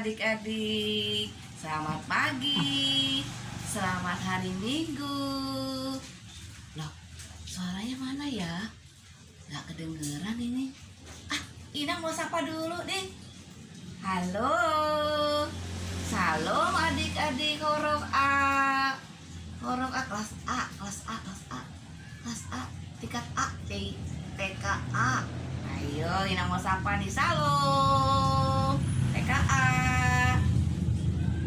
adik-adik. Selamat pagi. Selamat hari Minggu. Loh, suaranya mana ya? Gak kedengeran ini. Inang mau sapa dulu deh. Halo. Salam adik-adik huruf A. Huruf A kelas A, kelas A, kelas A. Kelas A, tingkat A, TKA. Ayo, Inang mau sapa nih. Salam. TKA.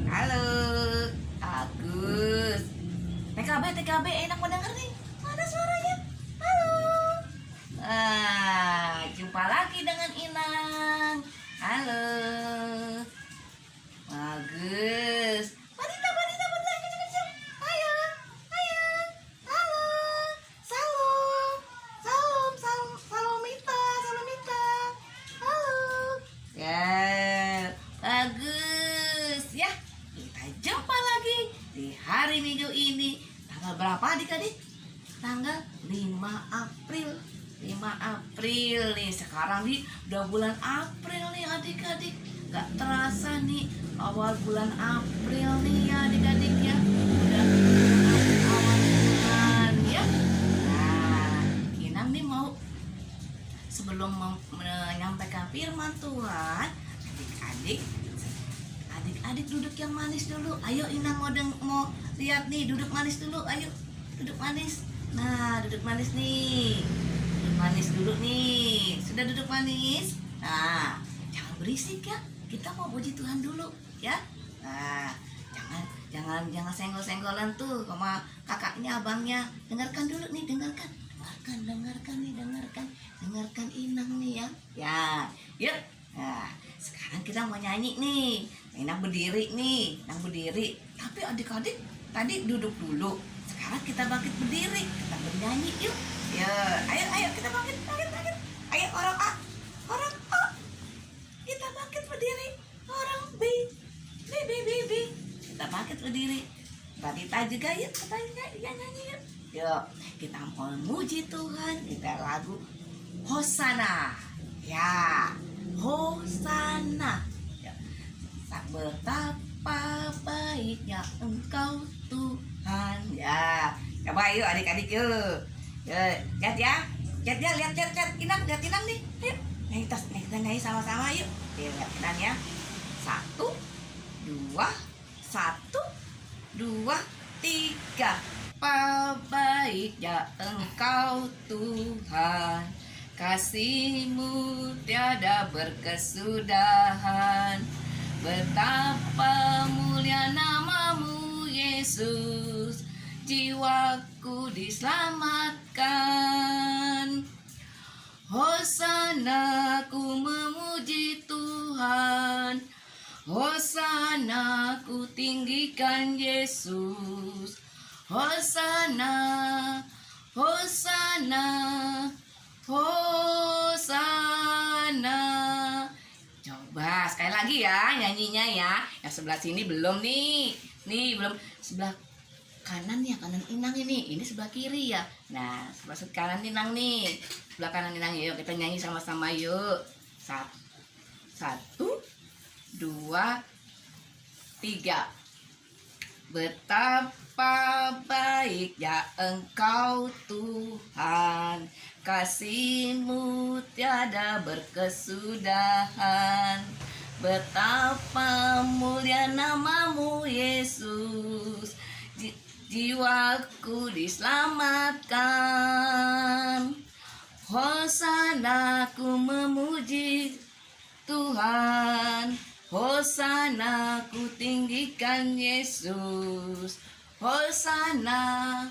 Halo. Agus. TKB, enak mau denger nih. Mana suaranya? Halo. Jumpa lagi dengan Inang. Halo. Bagus. Wanita, kecil-kecil. Ayo. Halo. Salomita. Halo. Ya, bagus ya. Kita jumpa lagi di hari Minggu ini. Tanggal berapa adik-adik? Tanggal 5 April. 5 April nih. Sekarang nih udah bulan April nih adik-adik. Gak terasa nih awal bulan April nih ya adik-adik ya. Udah awal bulan ya. Nah, Inang nih mau sebelum menyampaikan firman Tuhan, adik-adik duduk yang manis dulu. Ayo Inang mau lihat nih, duduk manis dulu. Ayo duduk manis. Nah, duduk manis nih. Duduk manis dulu nih. Sudah duduk manis? Nah, jangan berisik ya. Kita mau puji Tuhan dulu ya. Nah, jangan senggol-senggolan tuh sama kakaknya, abangnya. Dengarkan dulu nih, dengarkan Inang nih ya. Ya, yuk. Nah, sekarang kita mau nyanyi nih. Inang berdiri nih, Tapi adik-adik tadi duduk dulu. Sekarang kita bangkit berdiri, kita bernyanyi yuk. Ya, ayo kita bangkit. Ayo orang A. Kita bangkit berdiri. Orang B. Kita bangkit berdiri. Batita juga yuk, kita nyanyi yuk. Yuk, kita mau muji Tuhan. Kita lagu Hosana. Ya, Hosana. Ya. Betapa baiknya Engkau Tuhan. Ya, coba yuk adik-adik yuk. Lihat ya. Lihat Inang, lihat Inang nih. Ayo. Kita nyanyi sama-sama yuk. Lihat Inang ya. 1, 2, 3. Betapa baiknya Engkau Tuhan, kasih-Mu tiada berkesudahan. Betapa mulia nama-Mu Yesus, jiwaku diselamatkan. Hosana, ku memuji Tuhan. Hosana, ku tinggikan Yesus. Hosana. Coba sekali lagi ya nyanyinya ya. Yang sebelah sini belum nih. Nih belum. Sebelah kanan ya, kanan Inang ini. Ini sebelah kiri ya. Nah, sebelah kanan Inang nih. Sebelah kanan Inang yuk. Kita nyanyi sama-sama yuk. 1, 2, 3. Betapa baiknya Engkau Tuhan, kasih-Mu tiada berkesudahan. Betapa mulia nama-Mu Yesus, jiwaku diselamatkan. Hosana, ku memuji Tuhan. Hosana, ku tinggikan Yesus. Hosana.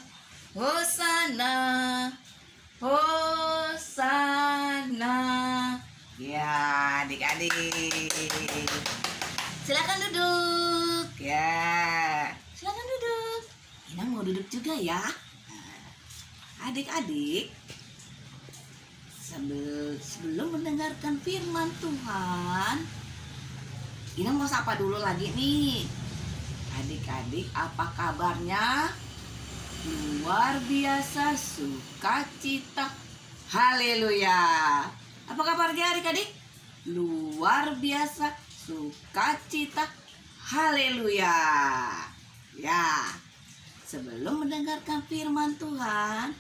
Ya, adik-adik. Silakan duduk. Ya, silakan duduk. Inang mau duduk juga ya. Adik-adik, sebelum mendengarkan firman Tuhan, Inang mau sapa dulu lagi nih. Adik-adik, apa kabarnya? Luar biasa sukacita. Haleluya. Apa kabarnya adik-adik? Luar biasa sukacita. Haleluya. Ya, sebelum mendengarkan firman Tuhan,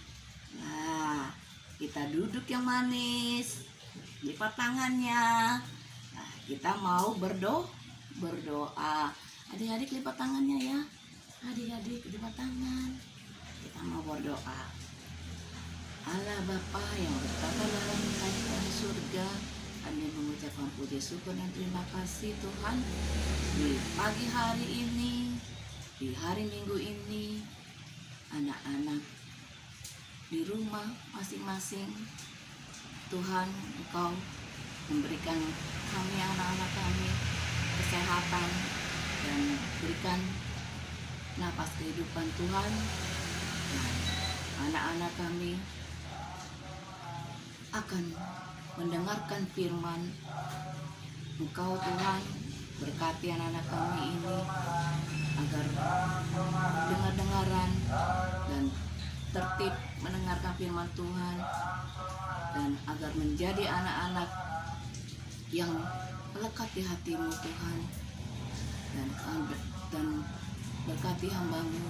nah, kita duduk yang manis, lipat tangannya. Nah, kita mau berdoa. Adik-adik lipat tangannya ya. Adik-adik lipat tangan. Kita mau berdoa. Allah Bapa yang bertata dalam kerajaan surga, kami mengucapkan puji syukur dan terima kasih Tuhan di pagi hari ini, di hari Minggu ini, anak-anak di rumah masing-masing. Tuhan, Engkau memberikan kami, anak-anak kami, kesehatan dan berikan napas kehidupan Tuhan. Dan anak-anak kami akan mendengarkan firman Engkau Tuhan. Berkati anak-anak kami ini agar dengar-dengaran dan tertib mendengarkan firman Tuhan, dan agar menjadi anak-anak yang melekat di hati-Mu Tuhan, dan berkati hamba-Mu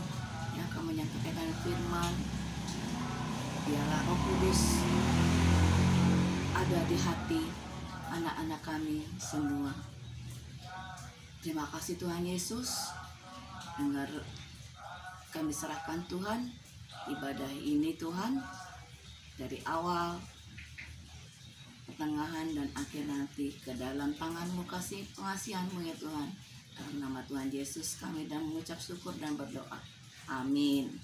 yang akan menyampaikan firman. Biarlah Roh Kudus ada di hati anak-anak kami semua. Terima kasih Tuhan Yesus. Dengar kami serahkan Tuhan ibadah ini Tuhan, dari awal, pertengahan, dan akhir nanti ke dalam tangan-Mu, kasih pengasihan-Mu ya Tuhan. Dalam nama Tuhan Yesus kami dan mengucap syukur dan berdoa. Amin.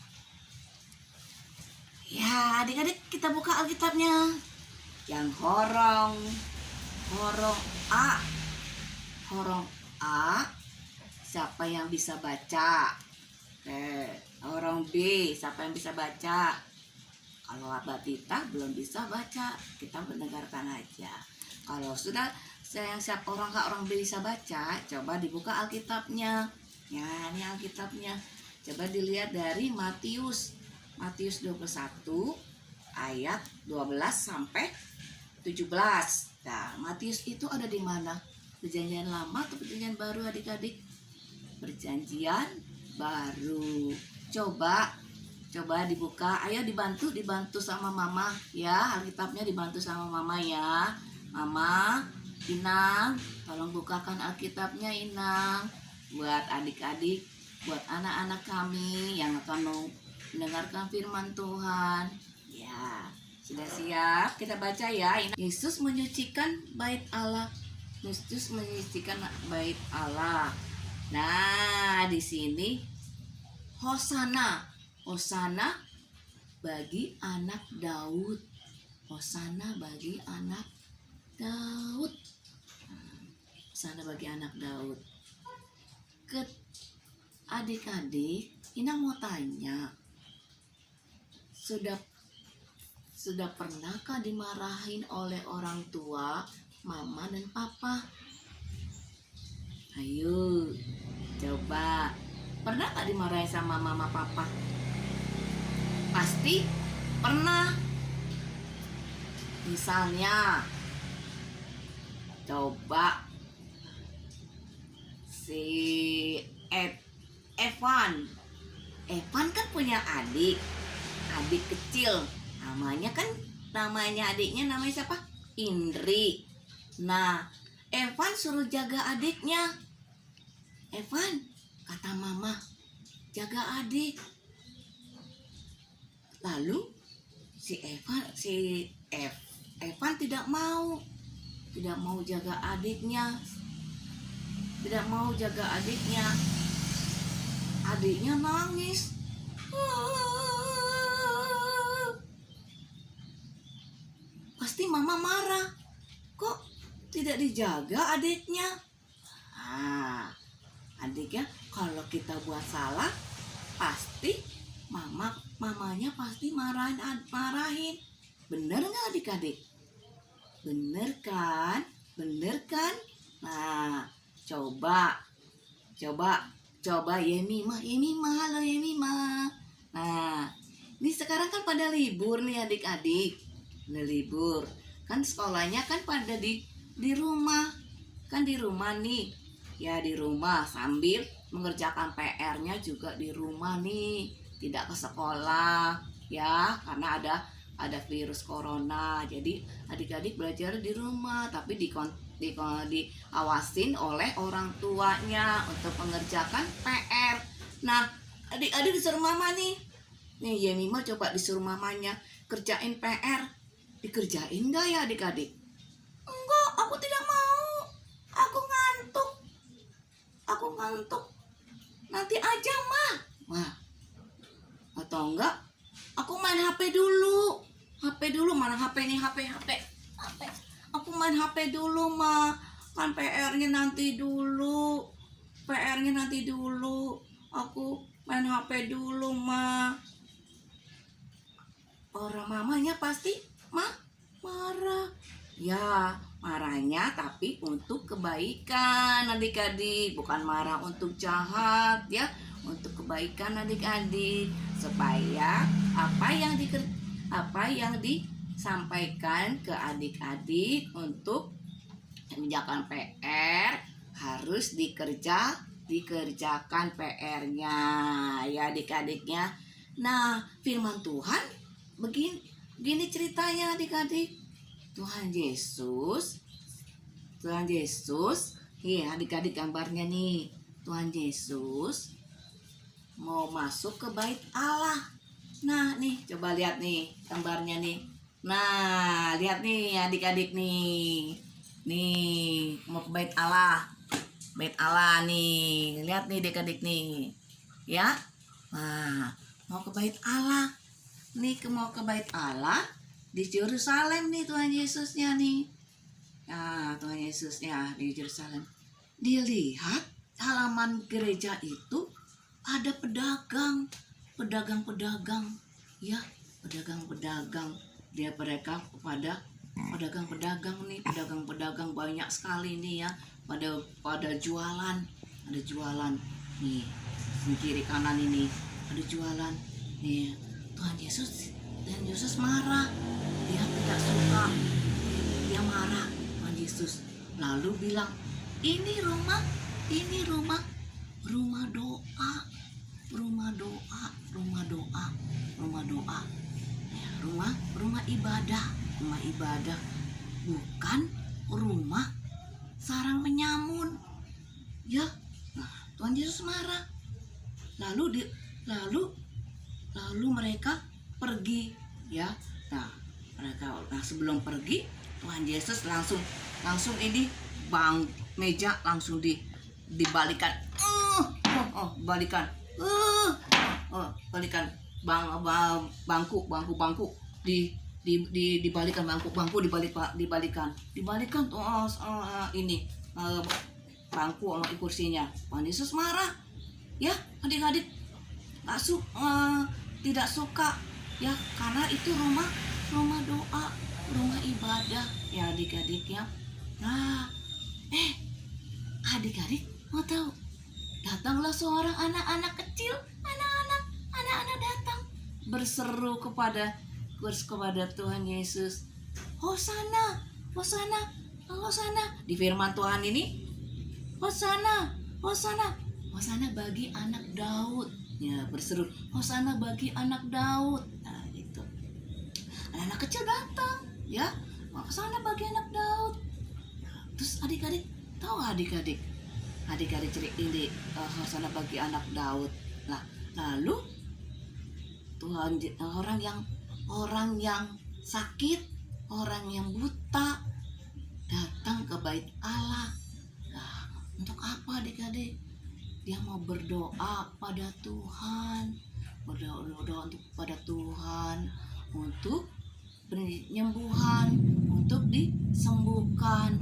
Ya, adik-adik, kita buka Alkitabnya. Yang horong A, siapa yang bisa baca? Horong B, siapa yang bisa baca? Kalau Abah Tita belum bisa baca, kita mendengarkan aja. Kalau sudah siapa orang B bisa baca, coba dibuka Alkitabnya. Ya, ini Alkitabnya. Coba dilihat dari Matius 21 ayat 12 sampai 17. Nah, Matius itu ada di mana? Perjanjian lama atau perjanjian baru adik-adik? Perjanjian baru. Coba dibuka. Ayo dibantu sama mama ya. Alkitabnya dibantu sama mama ya. Mama, Inang, tolong bukakan Alkitabnya Inang. Buat adik-adik, buat anak-anak kami yang akan mendengarkan firman Tuhan. Ya, sudah siap? Kita baca ya. Yesus menyucikan bait Allah. Yesus menyucikan bait Allah. Nah, di sini Hosana. Hosana bagi anak Daud. Hosana bagi anak Daud. Hosana bagi anak Daud. Adik-adik, Inang mau tanya, sudah pernahkah dimarahin oleh orang tua, mama dan papa? Ayo, coba. Pernah gak dimarahin sama mama papa? Pasti pernah. Misalnya, coba si Evan kan punya adik kecil. Namanya adiknya namanya siapa? Indri. Nah, Evan suruh jaga adiknya. Evan, kata mama, jaga adik. Lalu Evan tidak mau jaga adiknya. Adiknya nangis. Pasti mama marah. Kok tidak dijaga adiknya? Adiknya kalau kita buat salah, pasti mamanya pasti marahin. Bener nggak adik-adik? Bener kan? Nah, coba Yemima, halo Yemima. Nah, ini sekarang kan pada libur nih adik-adik. Libur kan, sekolahnya kan pada di rumah. kan di rumah nih, ya di rumah sambil mengerjakan PR-nya juga di rumah nih, tidak ke sekolah ya karena ada virus corona. Jadi adik-adik belajar di rumah tapi diawasin oleh orang tuanya untuk mengerjakan PR. Nah, adik-adik disuruh mama nih. Nih Yemima coba disuruh mamanya kerjain PR. Dikerjain gak ya adik-adik? Enggak, aku tidak mau. Aku ngantuk. Aku ngantuk. Nanti aja, mah. Wah. Atau enggak? Aku main HP dulu. HP dulu, mana HP nih? HP. Aku main HP dulu, mah. Kan PR-nya nanti dulu. PR-nya nanti dulu. Aku main HP dulu, mah. Orang mamanya pasti marah. Ya, marahnya tapi untuk kebaikan adik-adik, bukan marah untuk jahat ya, untuk kebaikan adik-adik supaya apa yang disampaikan ke adik-adik untuk mengerjakan PR harus dikerjakan PR-nya ya adik-adiknya. Nah, firman Tuhan begini ceritanya adik-adik. Tuhan Yesus, iya adik-adik gambarnya nih. Tuhan Yesus mau masuk ke bait Allah. Nah nih coba lihat nih gambarnya nih. Nah lihat nih adik-adik nih. Nih mau ke bait Allah. Bait Allah nih. Lihat nih adik-adik nih. Ya. Nah mau ke bait Allah. Nih mau ke bait Allah di Yerusalem nih Tuhan Yesusnya nih. Nah, Tuhan Yesusnya di Yerusalem. Dilihat halaman gereja itu ada pedagang ya, pedagang. Mereka pada pedagang nih, pedagang banyak sekali nih ya, pada jualan, ada jualan nih, di kiri kanan ini ada jualan nih. Tuhan Yesus marah, dia tidak suka, dia marah. Tuhan Yesus lalu bilang, ini rumah doa, rumah ibadah, bukan rumah sarang penyamun. Ya, nah Tuhan Yesus marah. Lalu mereka pergi ya. Nah sebelum pergi Tuhan Yesus langsung ini meja langsung dibalikan. Balikan bangku dibalikan bangku sama kursinya. Tuhan Yesus marah ya adik-adik, tidak suka ya karena itu rumah doa, rumah ibadah ya adik-adik ya. Nah adik-adik mau tahu, datanglah seorang anak-anak kecil, anak-anak datang berseru kepada Tuhan Yesus, Hosana. Di firman Tuhan ini Hosana bagi anak Daud ya, berseru Hosana bagi anak Daud. Nah itu anak-anak kecil datang ya, Hosana bagi anak Daud. Terus adik-adik tahu, adik-adik cerita ini Hosana bagi anak Daud. Nah lalu Tuhan, orang yang sakit, orang yang buta datang ke bait Allah. Nah untuk apa adik-adik? Dia mau berdoa pada Tuhan, berdoa pada Tuhan untuk penyembuhan, untuk disembuhkan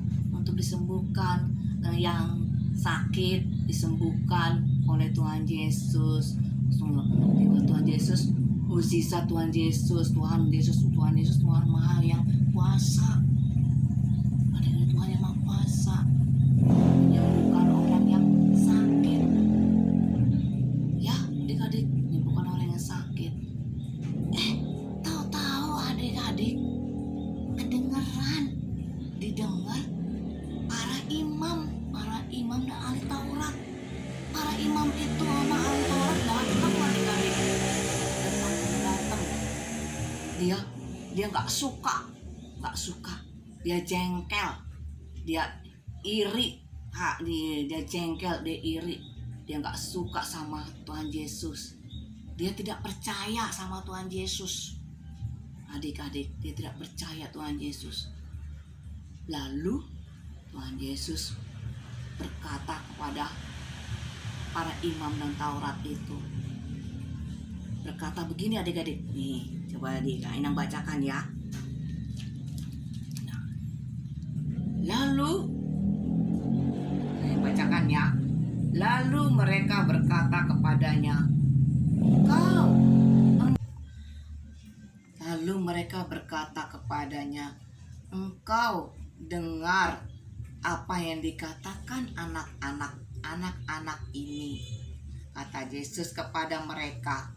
yang sakit, disembuhkan oleh Tuhan Yesus. Tuhan Yesus, mukjizat Tuhan Yesus Tuhan Maha yang kuasa. Ada Tuhan yang Maha Kuasa menyembuhkan orang yang sakit. Ya, adik-adik, menyembuhkan orang yang sakit. Tahu-tahu adik-adik didengar para imam dia nggak suka, dia jengkel, dia iri, dia jengkel, dia iri, dia nggak suka sama Tuhan Yesus, dia tidak percaya sama Tuhan Yesus. Adik-adik, dia tidak percaya Tuhan Yesus. Lalu Tuhan Yesus berkata kepada para imam dan Taurat itu, berkata begini adik-adik. Nih, coba adik Inang bacakan ya. Nah, lalu bacakan ya. Lalu mereka berkata kepadanya, engkau dengar apa yang dikatakan anak-anak ini. Kata Yesus kepada mereka,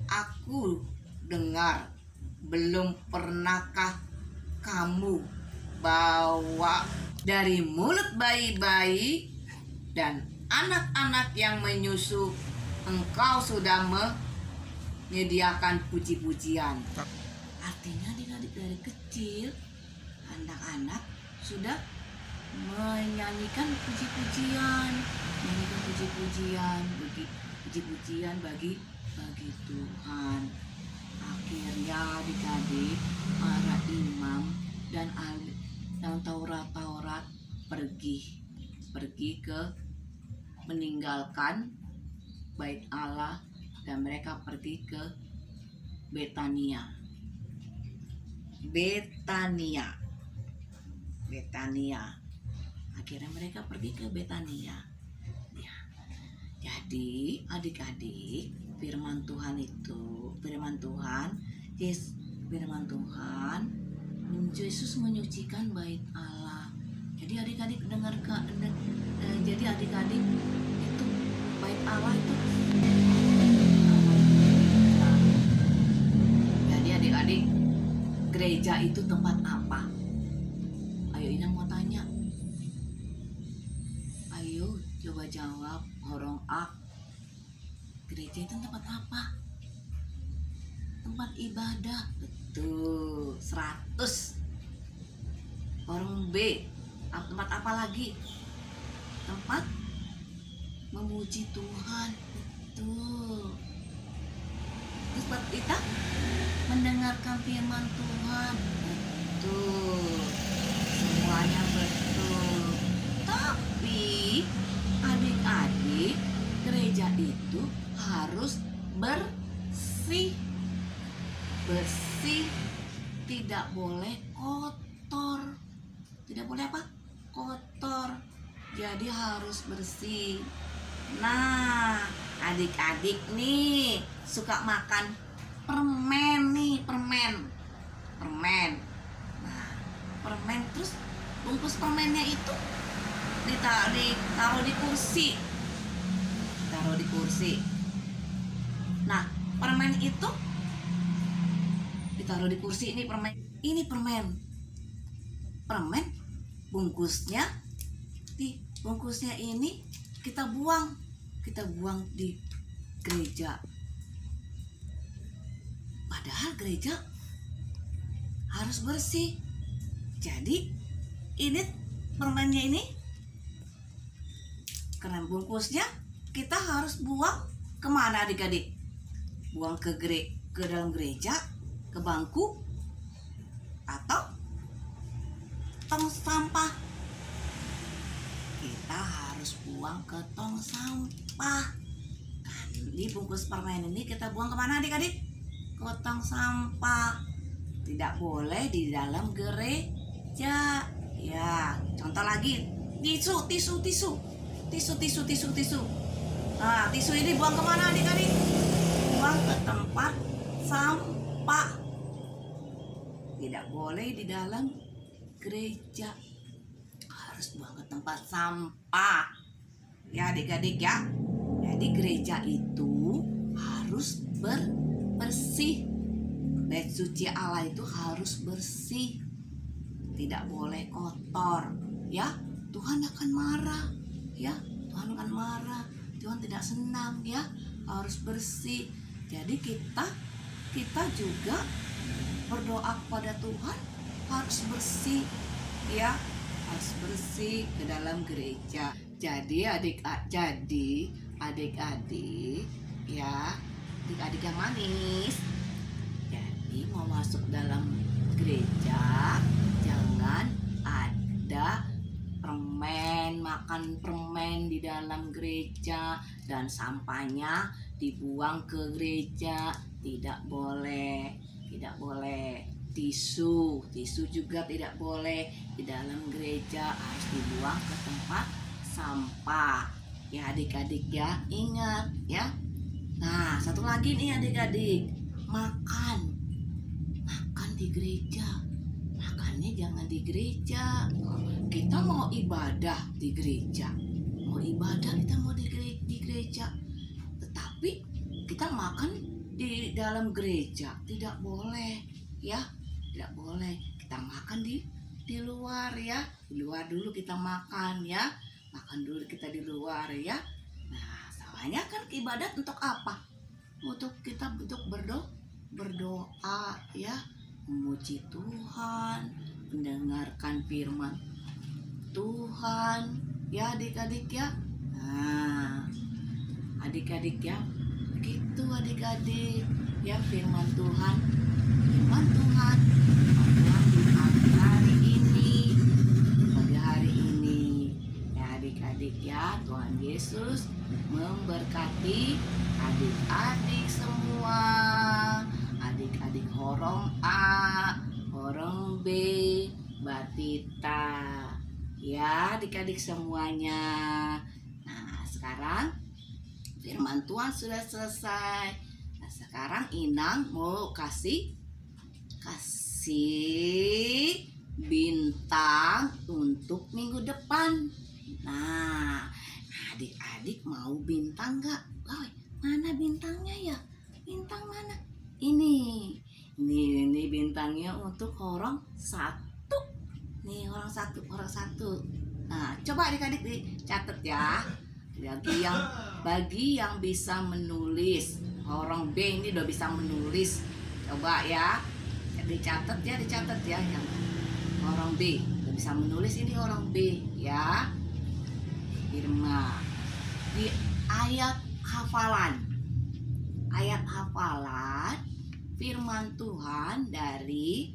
aku dengar, belum pernahkah kamu bawa dari mulut bayi-bayi dan anak-anak yang menyusu, engkau sudah menyediakan puji-pujian. Artinya adik-adik dari kecil, anak-anak sudah menyanyikan puji-pujian, bagi Tuhan. Akhirnya adik-adik, para imam dan Taurat pergi ke meninggalkan bait Allah, dan mereka pergi ke Betania. Akhirnya mereka pergi ke Betania. Ya. Jadi adik-adik, firman Tuhan Yesus menyucikan bait Allah. Jadi adik-adik dengarkan, jadi adik-adik itu bait Allah itu. Jadi adik-adik, gereja itu tempat apa? Ayo Inang mau tanya. Ayo coba jawab, horong A. Gereja itu tempat apa? Tempat ibadah. Betul, 100. Horong B, tempat apa lagi? Tempat memuji Tuhan. Betul. Terus buat kita mendengarkan firman Tuhan. Betul. Semuanya betul. Tapi adik-adik, gereja itu harus bersih, tidak boleh kotor. Tidak boleh apa? Kotor. Jadi harus bersih. Nah, adik-adik nih suka makan permen nih, permen. Nah, permen, terus bungkus permennya itu ditaruh di kursi. Nah, permen itu ditaruh di kursi. Ini permen. Bungkusnya ini kita buang di gereja. Padahal gereja harus bersih. Jadi ini permennya ini, karena bungkusnya kita harus buang kemana adik-adik? Buang ke dalam gereja, ke bangku, atau tong sampah? Kita harus buang ke tong sampah. Kan di bungkus permen ini kita buang kemana adik-adik? Ke tong sampah. Tidak boleh di dalam gereja. Ya, contoh lagi, tisu. Nah, tisu ini buang kemana adik-adik? Buang ke tempat sampah. Tidak boleh di dalam gereja, harus buang ke tempat sampah. Ya adik-adik ya. Jadi gereja itu harus bersih. Bait suci Allah itu harus bersih. Tidak boleh kotor. Ya, Tuhan akan marah. Ya, Tuhan akan marah. Tuhan tidak senang ya. Harus bersih. Jadi kita kita juga berdoa kepada Tuhan harus bersih, ya, harus bersih ke dalam gereja. Jadi adik-adik ya, adik-adik yang manis, jadi mau masuk dalam gereja jangan ada makan permen di dalam gereja dan sampahnya dibuang ke gereja. Tidak boleh tisu juga tidak boleh di dalam gereja, harus dibuang ke tempat sampah, ya adik-adik ya, ingat ya. Nah, satu lagi nih adik-adik, makan di gereja. Makannya jangan di gereja. Kita mau ibadah di gereja, kita mau di gereja, tetapi kita makan di dalam gereja tidak boleh, ya, tidak boleh. Kita makan di luar, ya, di luar dulu kita makan, ya, makan dulu kita di luar, ya. Nah, salahnya kan ibadat untuk apa? Untuk kita berdoa, ya, memuji Tuhan, mendengarkan firman Tuhan, ya adik-adik ya. Nah, adik-adik ya, begitu adik-adik ya, firman Tuhan di pagi hari ini ya adik-adik ya. Tuhan Yesus memberkati adik-adik semua, adik-adik horong A, horong B, batita, ya adik-adik semuanya. Nah, sekarang firman Tuhan sudah selesai. Nah, sekarang Inang mau kasih bintang untuk minggu depan. Nah, adik-adik mau bintang nggak? Mana bintangnya ya? Bintang mana? Ini bintangnya untuk orang satu. Nih, orang satu. Nah, coba adik-adik dicatat ya. Bagi yang bisa menulis, orang B ini udah bisa menulis. Coba ya. Dicatat ya yang orang B udah bisa menulis, ini orang B ya. Irma di ayat hafalan firman Tuhan dari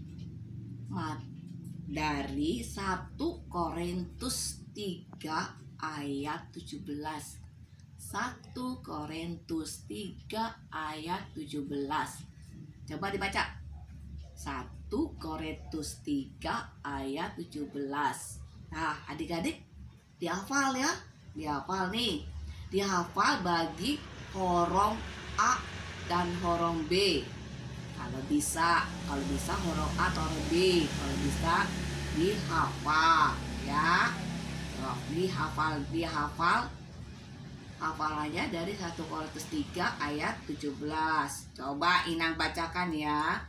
1 Korintus 3 ayat 17. 1 Korintus 3 ayat 17. Coba dibaca. 1 Korintus 3 ayat 17. Nah, adik-adik dihafal ya. Dihafal nih. Dihafal bagi horong A dan horong B. Kalau bisa horong A atau horong B. Kalau bisa dihafal ya. Dihafal hafalannya dari 1 Korintus 3 ayat 17. Coba Inang bacakan ya.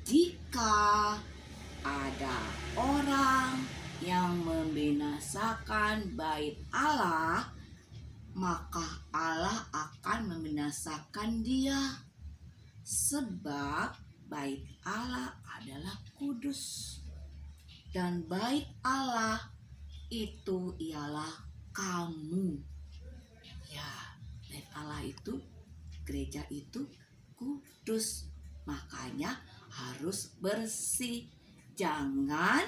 Jika ada orang yang membinasakan bait Allah, maka Allah akan membinasakan dia, sebab bait Allah adalah kudus, dan bait Allah itu ialah kamu. Ya, bait Allah itu, gereja itu kudus, makanya harus bersih, jangan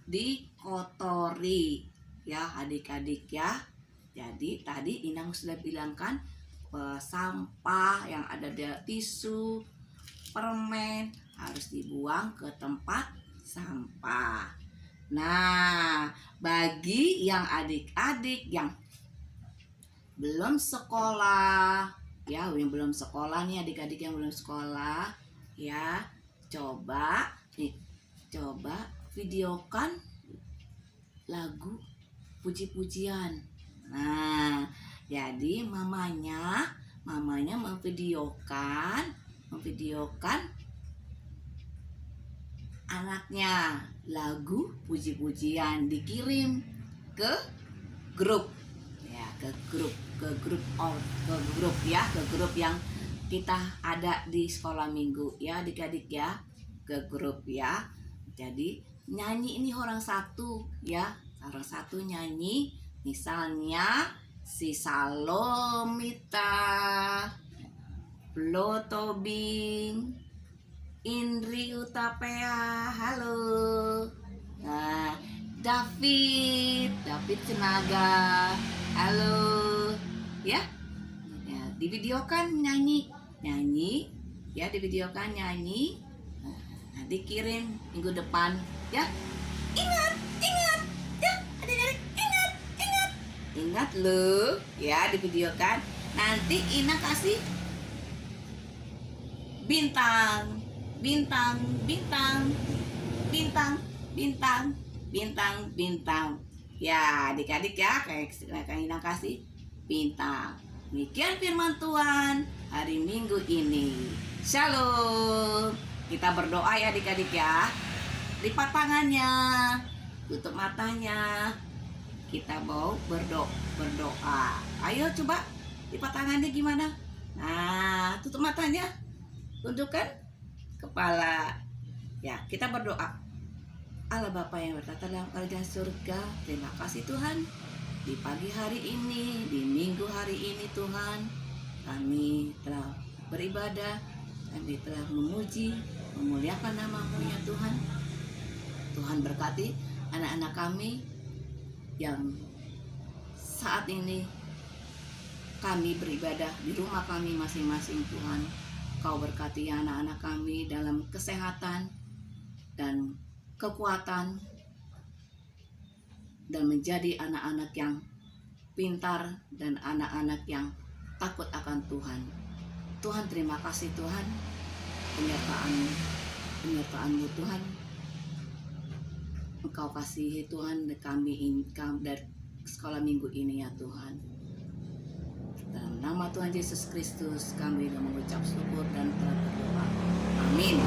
dikotori ya adik-adik ya. Jadi tadi Inang sudah bilangkan, sampah yang ada di tisu, permen harus dibuang ke tempat sampah. Nah, bagi yang adik-adik yang belum sekolah ya, yang belum sekolah nih, adik-adik yang belum sekolah ya, coba videokan lagu puji-pujian. Nah, jadi mamanya memvideokan anaknya lagu puji-pujian, dikirim ke grup ya, ke grup yang kita ada di sekolah minggu ya adik-adik ya, ke grup ya. Jadi nyanyi ini orang satu ya, orang satu nyanyi. Misalnya si Salomita, Flo Tobing, Indri Utapea, halo. Nah, David Tenaga, halo. Ya, divideokan nyanyi ya, divideokan nyanyi. Nah, dikirim minggu depan ya. Ingat ya adik-adik, ingat lo ya, divideokan. Nanti Ina kasih bintang ya adik-adik ya, kayak Ina kasih bintang. Demikian firman Tuhan hari Minggu ini. Shalom. Kita berdoa ya adik-adik ya. Lipat tangannya, tutup matanya. Kita mau berdoa. Ayo coba lipat tangannya gimana? Nah, tutup matanya. Tundukkan kepala. Ya, kita berdoa. Allah Bapa yang bertata dalam kerajaan surga, terima kasih Tuhan. Di pagi hari ini, di minggu hari ini Tuhan, kami telah beribadah, kami telah memuji, memuliakan nama-Mu ya Tuhan. Tuhan berkati anak-anak kami yang saat ini kami beribadah di rumah kami masing-masing Tuhan. Kau berkati anak-anak kami dalam kesehatan dan kekuatan, dan menjadi anak-anak yang pintar dan anak-anak yang takut akan Tuhan. Tuhan, terima kasih Tuhan, penyertaan-Mu Tuhan. Engkau kasihi Tuhan kami dari sekolah minggu ini ya Tuhan. Dalam nama Tuhan Yesus Kristus kami mengucap syukur dan telah berdoa. Amin.